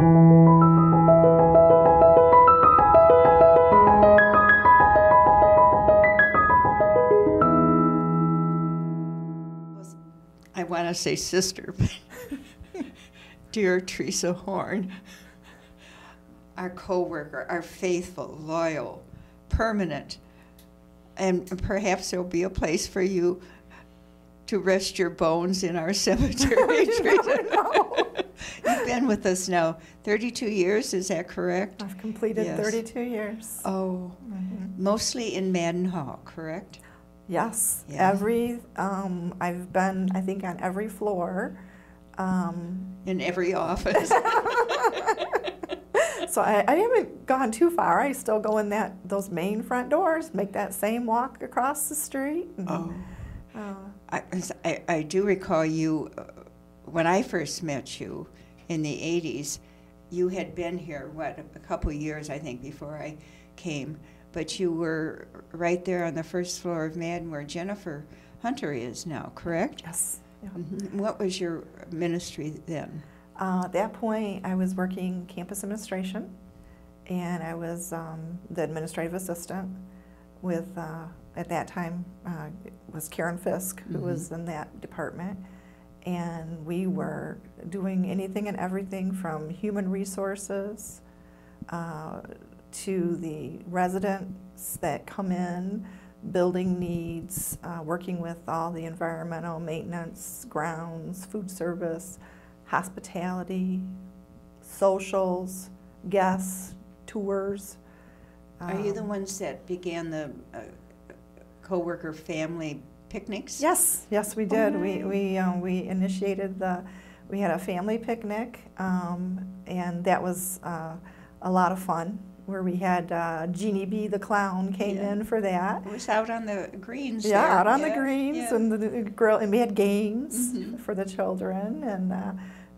I want to say sister, but dear Teresa Horn, our co-worker, our faithful, loyal, permanent, and perhaps there'll be a place for you to rest your bones in our cemetery. You've been with us now 32 years, is that correct? I've completed Yes. 32 years. Oh, mostly in Madden Hall, correct? Yes, Yeah. I've been, I think, on every floor. In every office. So I haven't gone too far. I still go in those main front doors, make that same walk across the street. And, I do recall you, when I first met you in the 80s, you had been here, a couple years, I think, before I came, but you were right there on the first floor of Madden where Jennifer Hunter is now, correct? Yes. Yeah. Mm-hmm. What was your ministry then? At that point, I was working campus administration, and I was the administrative assistant with, at that time, was Karen Fisk, who was in that department. And we were doing anything and everything from human resources to the residents that come in, building needs, working with all the environmental maintenance, grounds, food service, hospitality, socials, guests, tours. Are you the ones that began the co-worker family picnics? Yes, yes, we did. We initiated we had a family picnic, and that was a lot of fun, where we had Jeannie B. the clown came in for that. It was out on the greens. Yeah, there. out on the greens, and the grill, and we had games for the children. And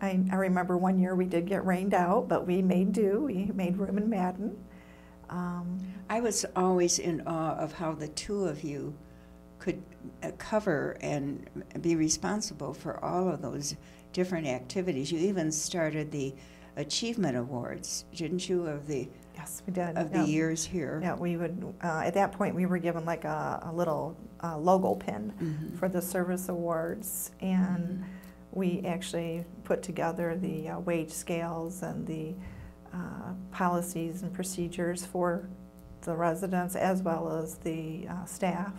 I remember one year we did get rained out, but we made do. We made room in Madden. I was always in awe of how the two of you could cover and be responsible for all of those different activities. You even started the Achievement Awards, didn't you, of the Yes, we did. of the years here? Yeah, we would, at that point, we were given like a little logo pin for the service awards, and we actually put together the wage scales and the policies and procedures for the residents as well as the staff.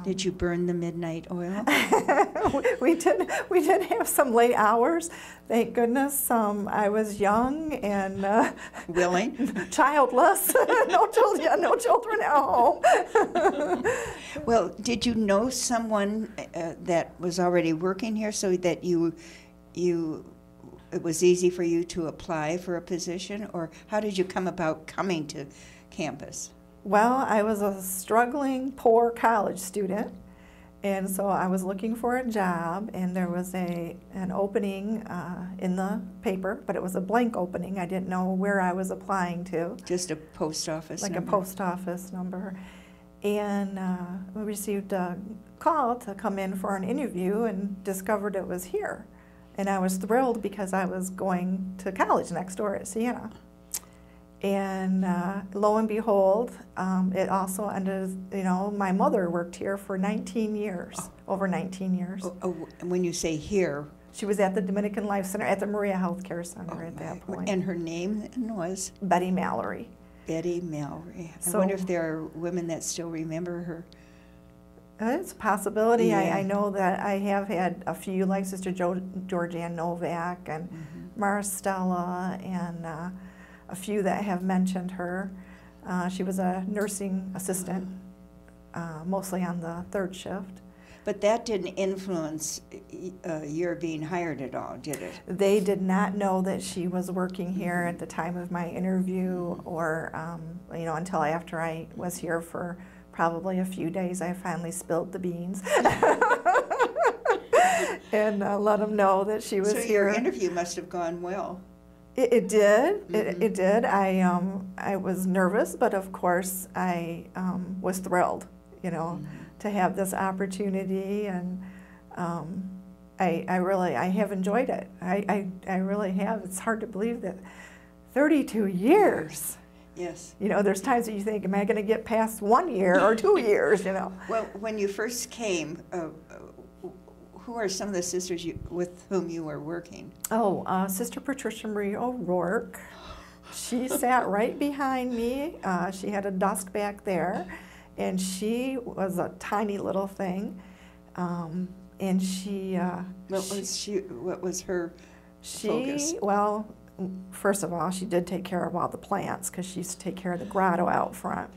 Did you burn the midnight oil? we did have some late hours. Thank goodness. I was young and willing, childless. No children at home. Well, did you know someone that was already working here, so that it was easy for you to apply for a position, or how did you come about coming to campus? Well, I was a struggling, poor college student, and so I was looking for a job, and there was an opening in the paper, but it was a blank opening. I didn't know where I was applying to. Just a post office number? Like a post office number. And we received a call to come in for an interview and discovered it was here. And I was thrilled because I was going to college next door at Siena. And lo and behold, it also ended, my mother worked here for 19 years, over 19 years. When you say here? She was at the Dominican Life Center, at the Maria Healthcare Center at that point. And her name was? Betty Mallory. Betty Mallory. I wonder if there are women that still remember her. It's a possibility. Yeah. I know that I have had a few, like Sister Georgianne Novak and Maristella, and a few that have mentioned her. She was a nursing assistant, mostly on the third shift. But that didn't influence your being hired at all, did it? They did not know that she was working here at the time of my interview, or until after I was here for probably a few days. I finally spilled the beans and let them know that she was here. So your interview must have gone well. It did. It did. I was nervous, but of course I was thrilled, to have this opportunity, and I have enjoyed it. I really have. It's hard to believe that 32 years. Yes. You know, there's times that you think, am I going to get past 1 year or 2 years, you know? Well, when you first came, who are some of the sisters with whom you were working? Oh, Sister Patricia Marie O'Rourke. She sat right behind me. She had a desk back there, and she was a tiny little thing. And she... What was her focus? Well, first of all, she did take care of all the plants because she used to take care of the grotto out front.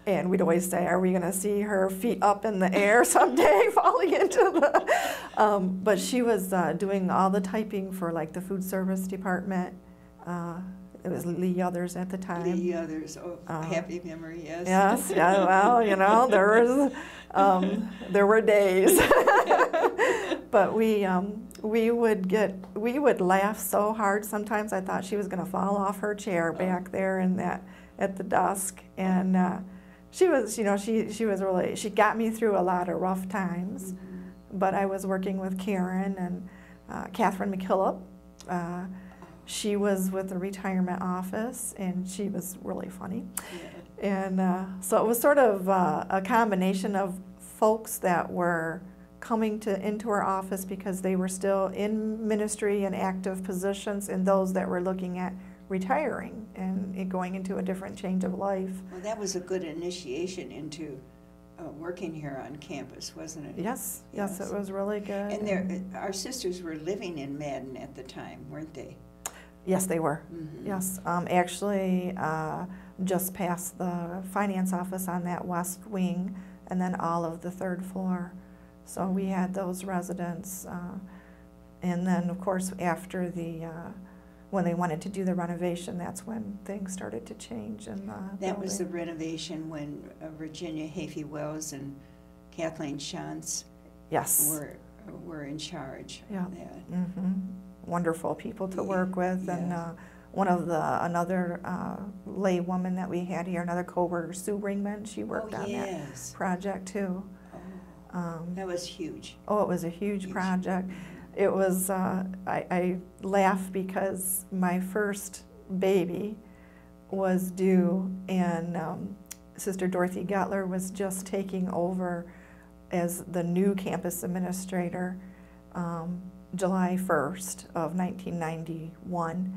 And we'd always say, are we going to see her feet up in the air someday falling into the... but she was doing all the typing for like the food service department. It was Lee Others at the time. Lee Others, happy memory, yes. Yes, yeah, well, you know, there were days. But we would laugh so hard. Sometimes I thought she was going to fall off her chair back there at the desk. And she was, you know, she was really, she got me through a lot of rough times. Mm-hmm. But I was working with Karen and Catherine McKillop. She was with the retirement office, and she was really funny. Yeah. And so it was sort of a combination of folks that were coming into our office because they were still in ministry and active positions, and those that were looking at retiring and going into a different change of life. Well, that was a good initiation into working here on campus, wasn't it? Yes, yes, it was really good. And our sisters were living in Madden at the time, weren't they? Yes, they were. Mm-hmm. Yes, actually, just past the finance office on that west wing, and then all of the third floor. So we had those residents, and then of course after when they wanted to do the renovation, that's when things started to change. And that was the renovation when Virginia Hafey Wells and Kathleen Shantz were in charge. Yeah. Of that. Mm-hmm. Wonderful people to work with, yes. And another lay woman that we had here, another co-worker, Sue Ringman, she worked on that project too. That was huge. Oh, it was a huge project. It was, I laugh because my first baby was due, and Sister Dorothy Gettler was just taking over as the new campus administrator July 1st of 1991.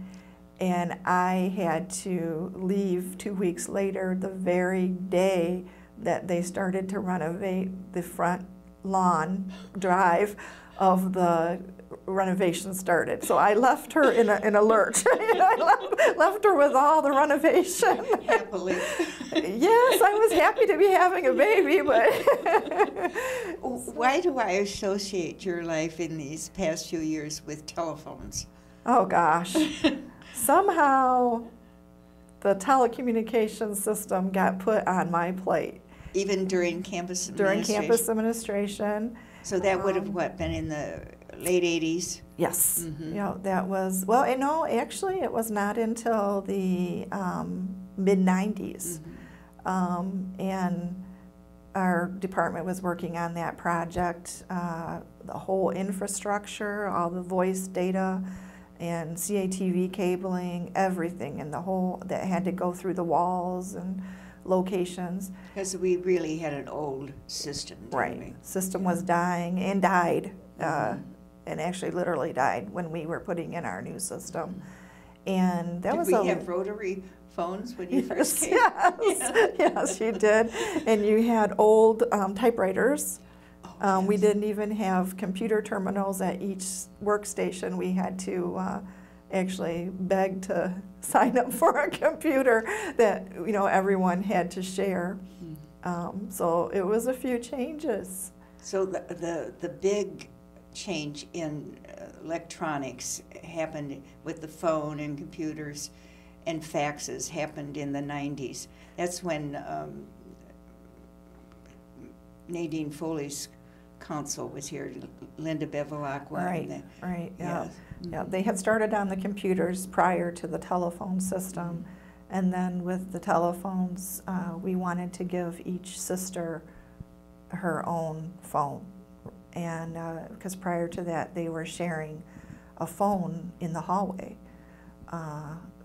And I had to leave 2 weeks later, the very day that they started to renovate the front lawn drive of the renovation started. So I left her in a lurch. I left her with all the renovation. Happily. Yes, I was happy to be having a baby, but... Why do I associate your life in these past few years with telephones? Oh gosh. Somehow the telecommunications system got put on my plate. Even during campus administration? During campus administration. So that would have, been in the late 80s? Yes. Mm-hmm. Yeah, that was, well, no, actually it was not until the mid-90s. Mm-hmm. And our department was working on that project, the whole infrastructure, all the voice data, and CATV cabling, everything, and the whole, that had to go through the walls and locations. Because we really had an old system, right. We? System was dying and died, and actually literally died when we were putting in our new system. And that did was we have rotary phones when you first came? Yes, yes, you did. And you had old typewriters. Yes. We didn't even have computer terminals at each workstation. We had to actually beg to sign up for a computer that everyone had to share. So it was a few changes. So the big change in electronics happened with the phone and computers and faxes happened in the 90s. That's when Nadine Foley's council was here, Linda Bevilacqua. Right, right, yeah. Yeah, they had started on the computers prior to the telephone system, and then with the telephones, we wanted to give each sister her own phone, And because prior to that, they were sharing a phone in the hallway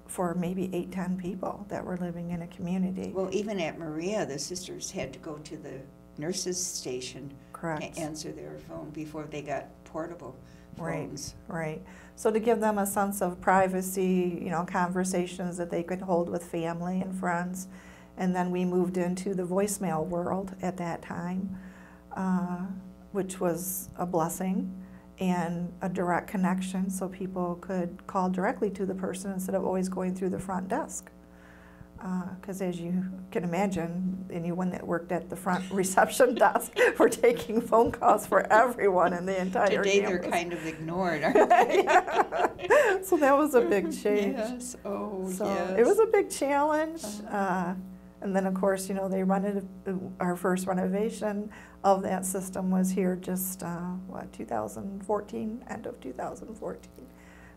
for maybe 8-10 people that were living in a community. Well, even at Maria, the sisters had to go to the nurses' station Correct. to answer their phone before they got portable phones. Right. So to give them a sense of privacy, you know, conversations that they could hold with family and friends. And then we moved into the voicemail world at that time, which was a blessing and a direct connection, so people could call directly to the person instead of always going through the front desk. Because as you can imagine, anyone that worked at the front reception desk were taking phone calls for everyone in the entire Today campus. they're kind of ignored, aren't they? Yeah. So that was a big change. Yes, oh, So yes. it was a big challenge. And then, of course, you know, they our first renovation of that system was here just, 2014, end of 2014.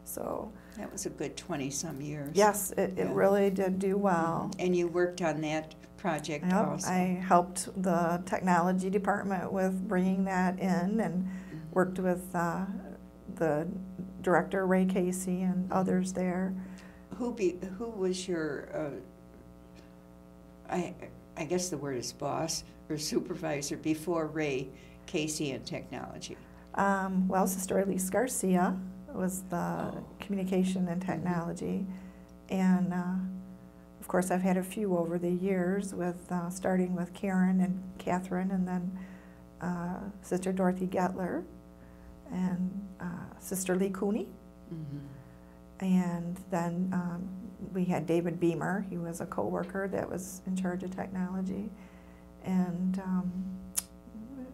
So that was a good 20-some years. yes, it really did do well. And you worked on that project Yep, also. I helped the technology department with bringing that in and worked with the director, Ray Casey, and others there. Who was your, I guess the word is boss or supervisor before Ray Casey in technology? Well, Sister Elise Garcia was the communication and technology. And of course, I've had a few over the years, with starting with Karen and Catherine, and then Sister Dorothy Gettler, and Sister Lee Cooney. And then we had David Beamer. He was a co-worker that was in charge of technology. And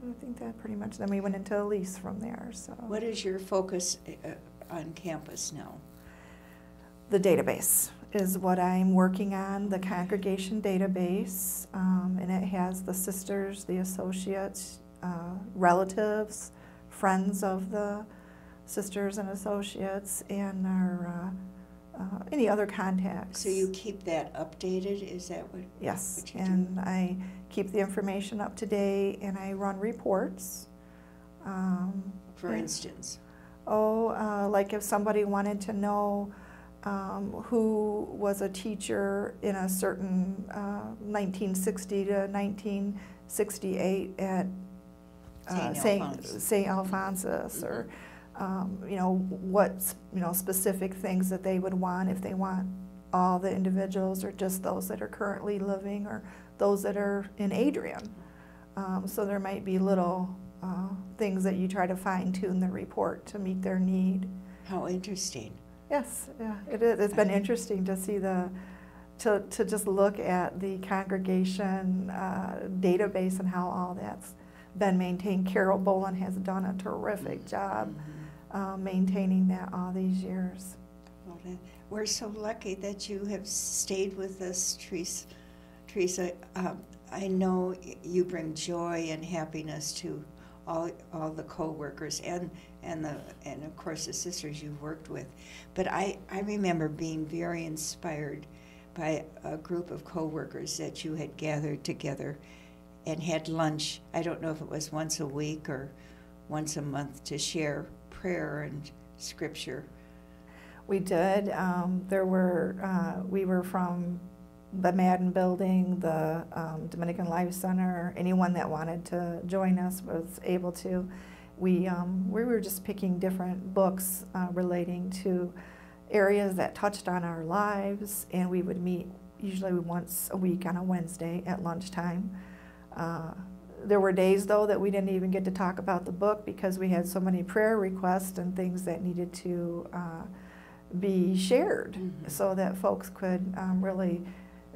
I think that pretty much, then we went into Elise from there. So What is your focus on campus now? the database is what I'm working on, the congregation database, and it has the sisters, the associates, relatives, friends of the sisters and associates, and our any other contacts. So you keep that updated, is that what? Yes, what you and I keep the information up to date, and I run reports. For instance? Like if somebody wanted to know who was a teacher in a certain 1960 to 1968 at St. Alphonsus, or you know, what specific things that they would want, if they want all the individuals or just those that are currently living or those that are in Adrian. So there might be little things that you try to fine-tune the report to meet their need. How interesting. Yes, yeah, it is. It's been interesting to see to just look at the congregation database and how all that's been maintained. Carol Boland has done a terrific job maintaining that all these years. Well, we're so lucky that you have stayed with us, Teresa. I know you bring joy and happiness to all the co-workers and of course the sisters you've worked with. But I remember being very inspired by a group of co-workers that you had gathered together and had lunch. I don't know if it was once a week or once a month, to share prayer and scripture. We did. We were from the Madden building, the Dominican Life Center. Anyone that wanted to join us was able to. We were just picking different books relating to areas that touched on our lives, and we would meet usually once a week on a Wednesday at lunchtime. There were days, though, that we didn't even get to talk about the book because we had so many prayer requests and things that needed to be shared, so that folks could really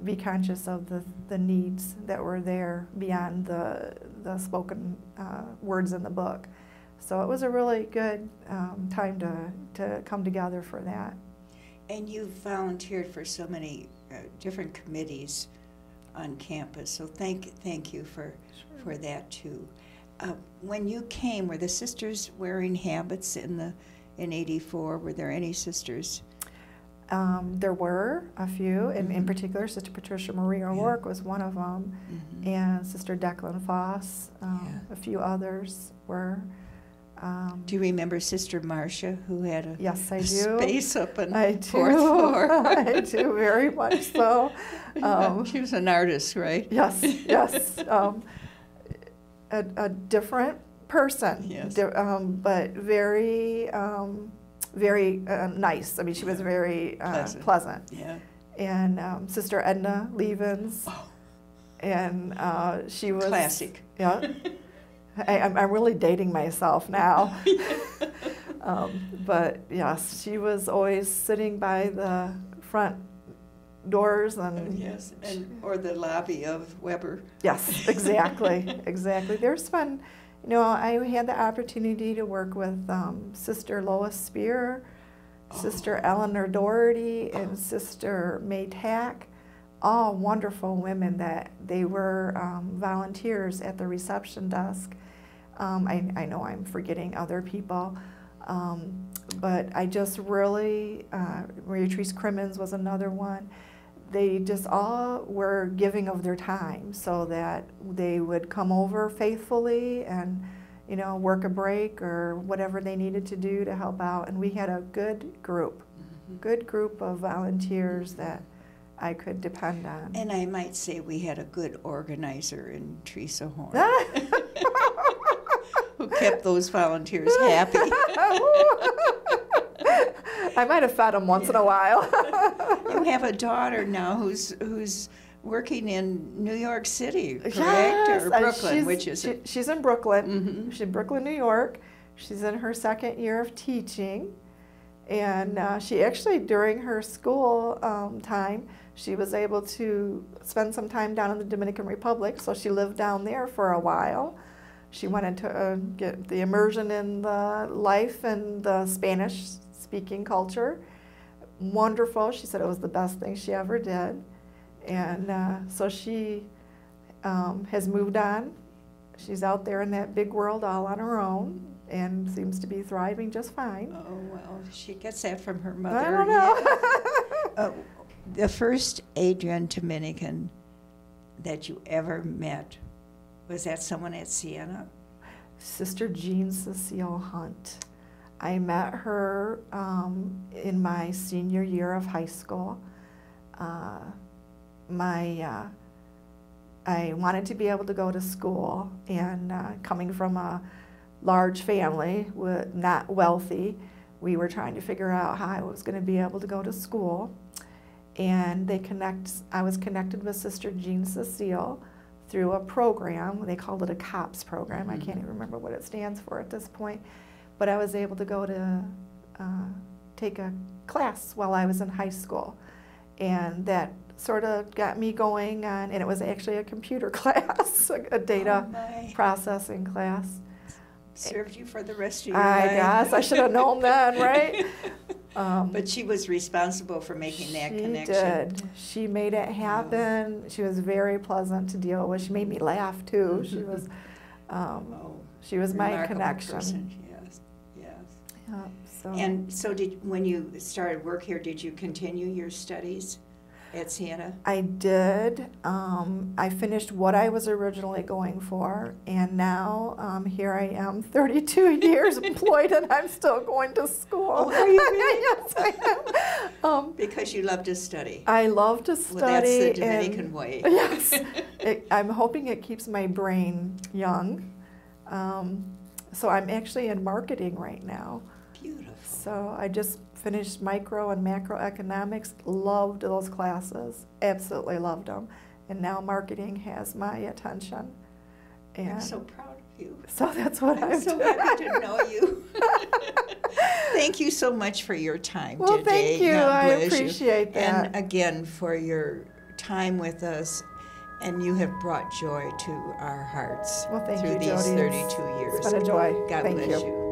be conscious of the needs that were there beyond the spoken words in the book. So it was a really good time to come together for that. And you've volunteered for so many different committees on campus, so thank you for that too. When you came, were the sisters wearing habits in '84? Were there any sisters? There were a few, and in particular, Sister Patricia Marie O'Rourke was one of them, and Sister Declan Foss, a few others were. Do you remember Sister Marcia, who had a, Yes, I a do. space up on I the do. fourth floor? I do, very much so. She was an artist, right? Yes, yes. A different person, Yes. but very, very nice. I mean, she was very pleasant. Yeah. And Sister Edna Levens, and she was Classic. Yeah. I'm really dating myself now. But yes, she was always sitting by the front doors and Yes, or the lobby of Weber. yes, exactly, exactly. There's been, I had the opportunity to work with Sister Lois Spear, Sister Eleanor Doherty, and Sister May Tack, all wonderful women that they were volunteers at the reception desk. I know I'm forgetting other people, but I just really, Maria-Therese Crimmins was another one. They just all were giving of their time so that they would come over faithfully and, work a break or whatever they needed to do to help out. And we had a good group of volunteers that I could depend on. And I might say we had a good organizer in Teresa Horn, who kept those volunteers happy. I might have fed them once in a while. You have a daughter now who's working in New York City, correct? Yes, Or Brooklyn, which is it? She's in Brooklyn. Mm-hmm. She's in Brooklyn, New York. She's in her second year of teaching. And she actually, during her school time, she was able to spend some time down in the Dominican Republic, so she lived down there for a while. She wanted to get the immersion in the life and the Spanish-speaking culture. Wonderful. She said it was the best thing she ever did. And so she has moved on. She's out there in that big world all on her own and seems to be thriving just fine. Oh, well, she gets that from her mother. I don't know. The first Adrian Dominican that you ever met, was that someone at Siena? Sister Jean Cecile Hunt. I met her in my senior year of high school. I wanted to be able to go to school, and coming from a large family, not wealthy, we were trying to figure out how I was going to be able to go to school. And I was connected with Sister Jean Cecile through a program. They called it a COPS program. Mm-hmm. I can't even remember what it stands for at this point. But I was able to go to take a class while I was in high school. And that sort of got me going on, and it was actually a computer class, a data processing class. Served you for the rest of your life. I guess. I should have known then, right? But she was responsible for making that connection. She did. She made it happen. She was very pleasant to deal with. She made me laugh, too. She was my connection. Person. Yes, yes. Yeah, and so when you started work here, did you continue your studies at Siena? I did. I finished what I was originally going for, and now here I am, 32 years employed, and I'm still going to school. Oh, are you really? Yes, I am. Because you love to study. I love to study. Well, that's the Dominican way. Yes. I'm hoping it keeps my brain young. So I'm actually in marketing right now. Beautiful. So I just finished micro and macroeconomics, loved those classes, absolutely loved them. And now marketing has my attention. And I'm so proud of you. So that's what I'm so happy to know you. Thank you so much for your time today. Well, thank you. I appreciate that. And again, for your time with us. And you have brought joy to our hearts well, thank through you, these Jody. 32 years. It's been a joy. God thank bless you.